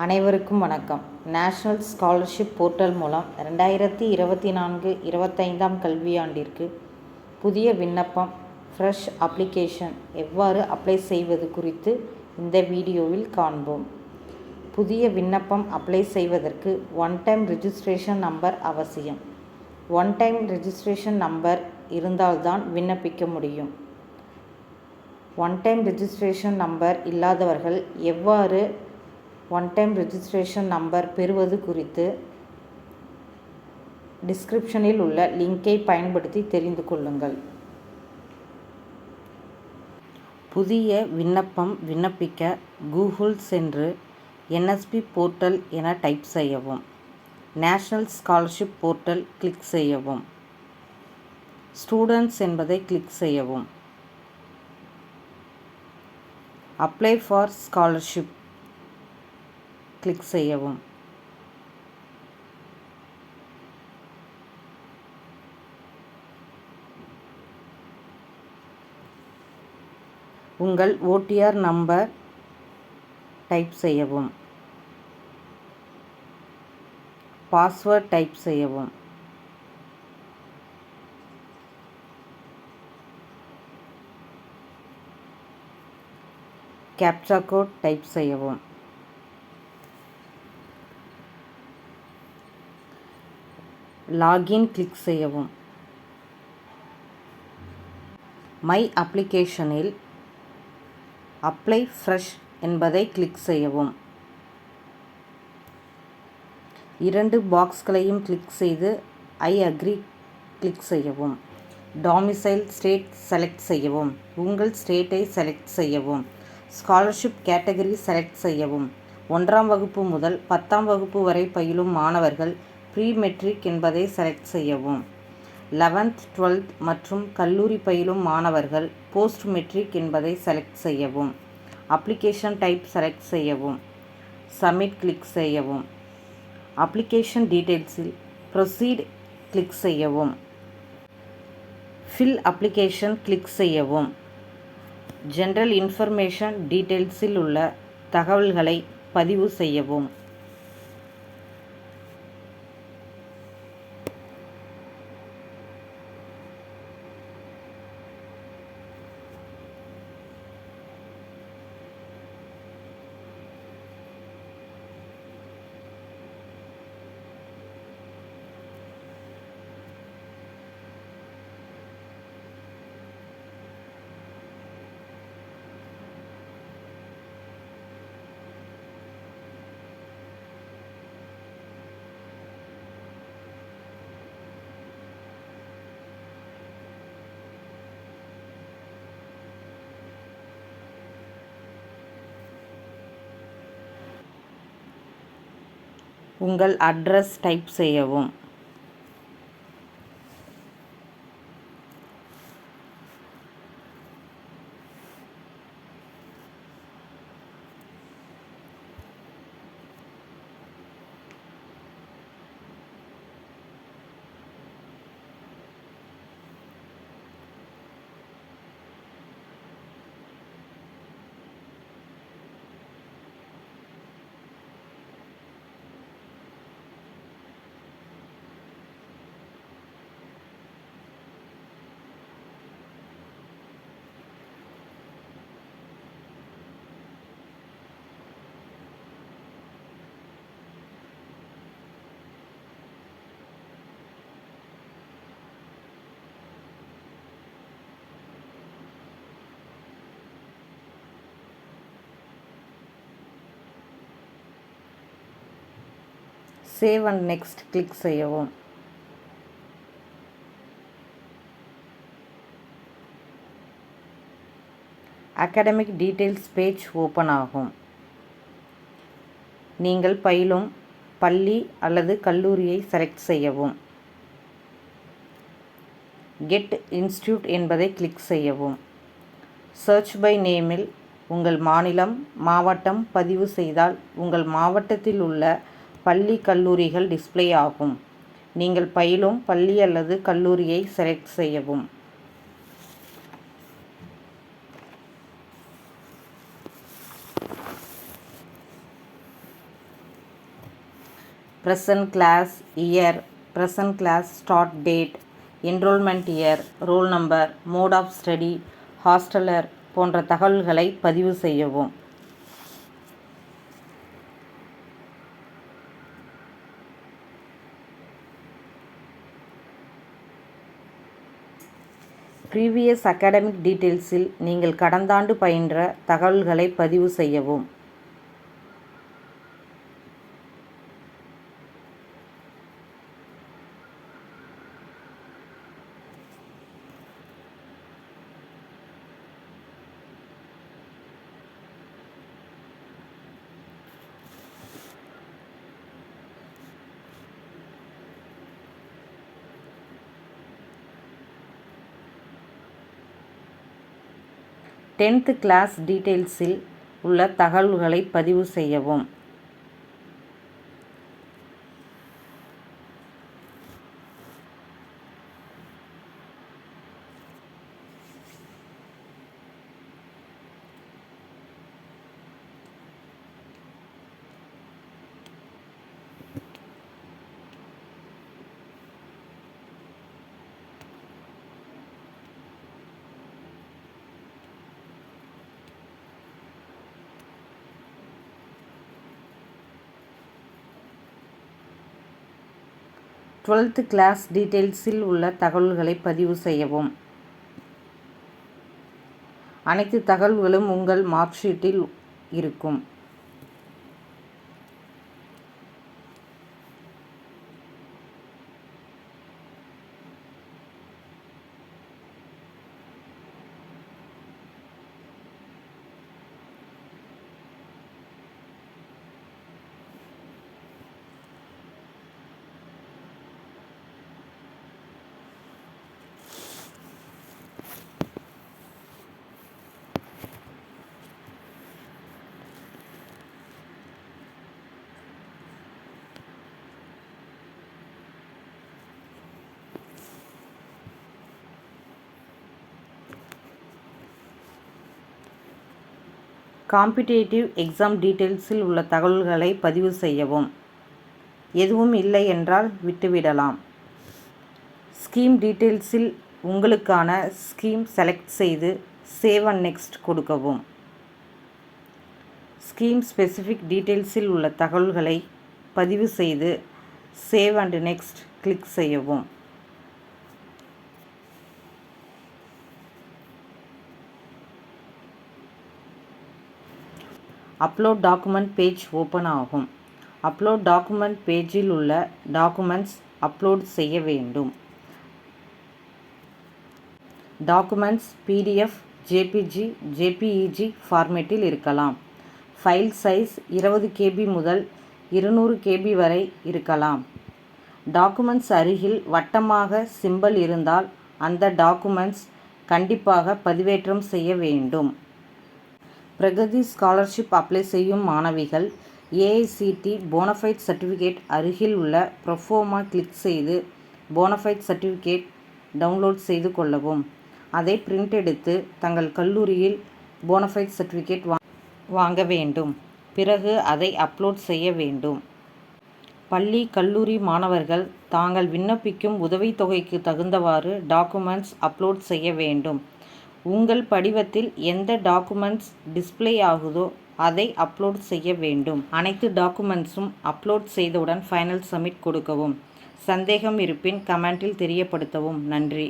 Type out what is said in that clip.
அனைவருக்கும் வணக்கம். National scholarship portal மூலம் 2024-25 கல்வியாண்டிற்கு புதிய விண்ணப்பம் ஃப்ரெஷ் அப்ளிகேஷன் எவ்வாறு அப்ளை செய்வது குறித்து இந்த வீடியோவில் காண்போம். புதிய விண்ணப்பம் அப்ளை செய்வதற்கு ஒன் டைம் ரிஜிஸ்ட்ரேஷன் நம்பர் அவசியம். ஒன் டைம் ரிஜிஸ்ட்ரேஷன் நம்பர் இருந்தால்தான் விண்ணப்பிக்க முடியும். ஒன் டைம் ரிஜிஸ்ட்ரேஷன் நம்பர் இல்லாதவர்கள் எவ்வாறு ஒன் டைம் ரிஜிஸ்ட்ரேஷன் நம்பர் பெறுவது குறித்து டிஸ்கிரிப்ஷனில் உள்ள லிங்கை பயன்படுத்தி தெரிந்து கொள்ளுங்கள். புதிய விண்ணப்பம் விண்ணப்பிக்க கூகுள் சென்று NSP போர்ட்டல் என டைப் செய்யவும். நேஷனல் ஸ்காலர்ஷிப் போர்ட்டல் கிளிக் செய்யவும். ஸ்டூடெண்ட்ஸ் என்பதை கிளிக் செய்யவும். அப்ளை ஃபார் ஸ்காலர்ஷிப் கிளிக் செய்யவும். உங்கள் OTR நம்பர் டைப் செய்யவும். பாஸ்வேர்ட் டைப் செய்யவும். கேப்சா கோட் டைப் செய்யவும். லாகின் கிளிக் செய்யவும். மை அப்ளிகேஷனில் அப்ளை ஃப்ரெஷ் என்பதை கிளிக் செய்யவும். 2 பாக்ஸ்களையும் கிளிக் செய்து ஐ அக்ரி கிளிக் செய்யவும். டாமிசைல் ஸ்டேட் செலக்ட் செய்யவும். உங்கள் ஸ்டேட்டை செலக்ட் செய்யவும். ஸ்காலர்ஷிப் கேட்டகரி செலக்ட் செய்யவும். 1ஆம் வகுப்பு முதல் 10ஆம் வகுப்பு வரை பயிலும் மாணவர்கள் ப்ரீ மெட்ரிக் என்பதை செலக்ட் செய்யவும். 11th 12th மற்றும் கல்லூரி பயிலும் மாணவர்கள் போஸ்ட் மெட்ரிக் என்பதை செலக்ட் செய்யவும். அப்ளிகேஷன் டைப் செலக்ட் செய்யவும். சப்மிட் கிளிக் செய்யவும். அப்ளிகேஷன் டீட்டெயில்ஸில் ப்ரொசீட் கிளிக் செய்யவும். ஃபில் அப்ளிகேஷன் கிளிக் செய்யவும். ஜெனரல் இன்ஃபர்மேஷன் டீட்டெயில்ஸில் உள்ள தகவல்களை பதிவு செய்யவும். உங்கள் அட்ரஸ் டைப் செய்யவும். சேவ் அண்ட் நெக்ஸ்ட் கிளிக் செய்யவும். அகாடமிக் டீட்டெயில்ஸ் பேஜ் ஓப்பன் ஆகும். நீங்கள் பயிலும் பள்ளி அல்லது கல்லூரியை செலக்ட் செய்யவும். கெட் இன்ஸ்டிடியூட் என்பதை கிளிக் செய்யவும். சர்ச் பை நேமில் உங்கள் மாநிலம் மாவட்டம் பதிவு செய்தால் உங்கள் மாவட்டத்தில் உள்ள பள்ளி கல்லூரிகள் டிஸ்ப்ளே ஆகும். நீங்கள் பயிலும் பள்ளி அல்லது கல்லூரியை செலக்ட் செய்யவும். present class, year, present class start date, enrollment year, roll number, mode of study, hosteler போன்ற தகவல்களை பதிவு செய்யவும். ப்ரீவியஸ் அகாடமிக் டீட்டெயில்ஸில் நீங்கள் கடந்தாண்டு பயின்ற தகவல்களை பதிவு செய்யவும். டென்த் கிளாஸ் டீட்டெயில்ஸில் உள்ள தகவல்களை பதிவு செய்யவும். டுவெல்த் கிளாஸ் டீட்டெயில்ஸில் உள்ள தகவல்களை பதிவு செய்யவும். அனைத்து தகவல்களும் உங்கள் மார்க் ஷீட்டில் இருக்கும். காம்படிட்டிவ் எக்ஸாம் டீட்டெயில்ஸில் உள்ள தகவல்களை பதிவு செய்யவும். எதுவும் இல்லை என்றால் விட்டுவிடலாம். ஸ்கீம் டீட்டெயில்ஸில் உங்களுக்கான ஸ்கீம் செலக்ட் செய்து சேவ் அண்ட் நெக்ஸ்ட் கொடுக்கவும். ஸ்கீம் ஸ்பெசிஃபிக் டீட்டெயில்ஸில் உள்ள தகவல்களை பதிவு செய்து சேவ் அண்ட் நெக்ஸ்ட் கிளிக் செய்யவும். அப்லோட் டாக்குமெண்ட் பேஜ் ஓப்பன் ஆகும். அப்லோட் டாக்குமெண்ட் பேஜில் உள்ள டாக்குமெண்ட்ஸ் அப்லோட் செய்ய வேண்டும். டாக்குமெண்ட்ஸ் PDF, JPG, JPEG ஃபார்மேட்டில் இருக்கலாம். ஃபைல் சைஸ் 20 KB முதல் 200 KB வரை இருக்கலாம். டாக்குமெண்ட்ஸ் அருகில் வட்டமாக சிம்பல் இருந்தால் அந்த டாக்குமெண்ட்ஸ் கண்டிப்பாக பதிவேற்றம் செய்ய வேண்டும். பிரகதி ஸ்காலர்ஷிப் அப்ளை செய்யும் மாணவிகள் AICT போனஃபைட் சர்டிஃபிகேட் அருகில் உள்ள ப்ரொஃபோமா கிளிக் செய்து போனஃபைட் சர்டிஃபிகேட் டவுன்லோட் செய்து கொள்ளவும். அதை பிரிண்ட் எடுத்து தங்கள் கல்லூரியில் போனஃபைட் சர்டிஃபிகேட் வாங்க வேண்டும். பிறகு அதை அப்லோட் செய்ய வேண்டும். பள்ளி கல்லூரி மாணவர்கள் தாங்கள் விண்ணப்பிக்கும் உதவித்தொகைக்கு தகுந்தவாறு டாக்குமெண்ட்ஸ் அப்லோட் செய்ய வேண்டும். உங்கள் படிவத்தில் எந்த டாக்குமெண்ட்ஸ் டிஸ்ப்ளே ஆகுதோ அதை அப்லோட் செய்ய வேண்டும். அனைத்து டாக்குமெண்ட்ஸும் அப்லோட் செய்தவுடன் ஃபைனல் சப்மிட் கொடுக்கவும். சந்தேகம் இருப்பின் கமெண்டில் தெரியப்படுத்தவும். நன்றி.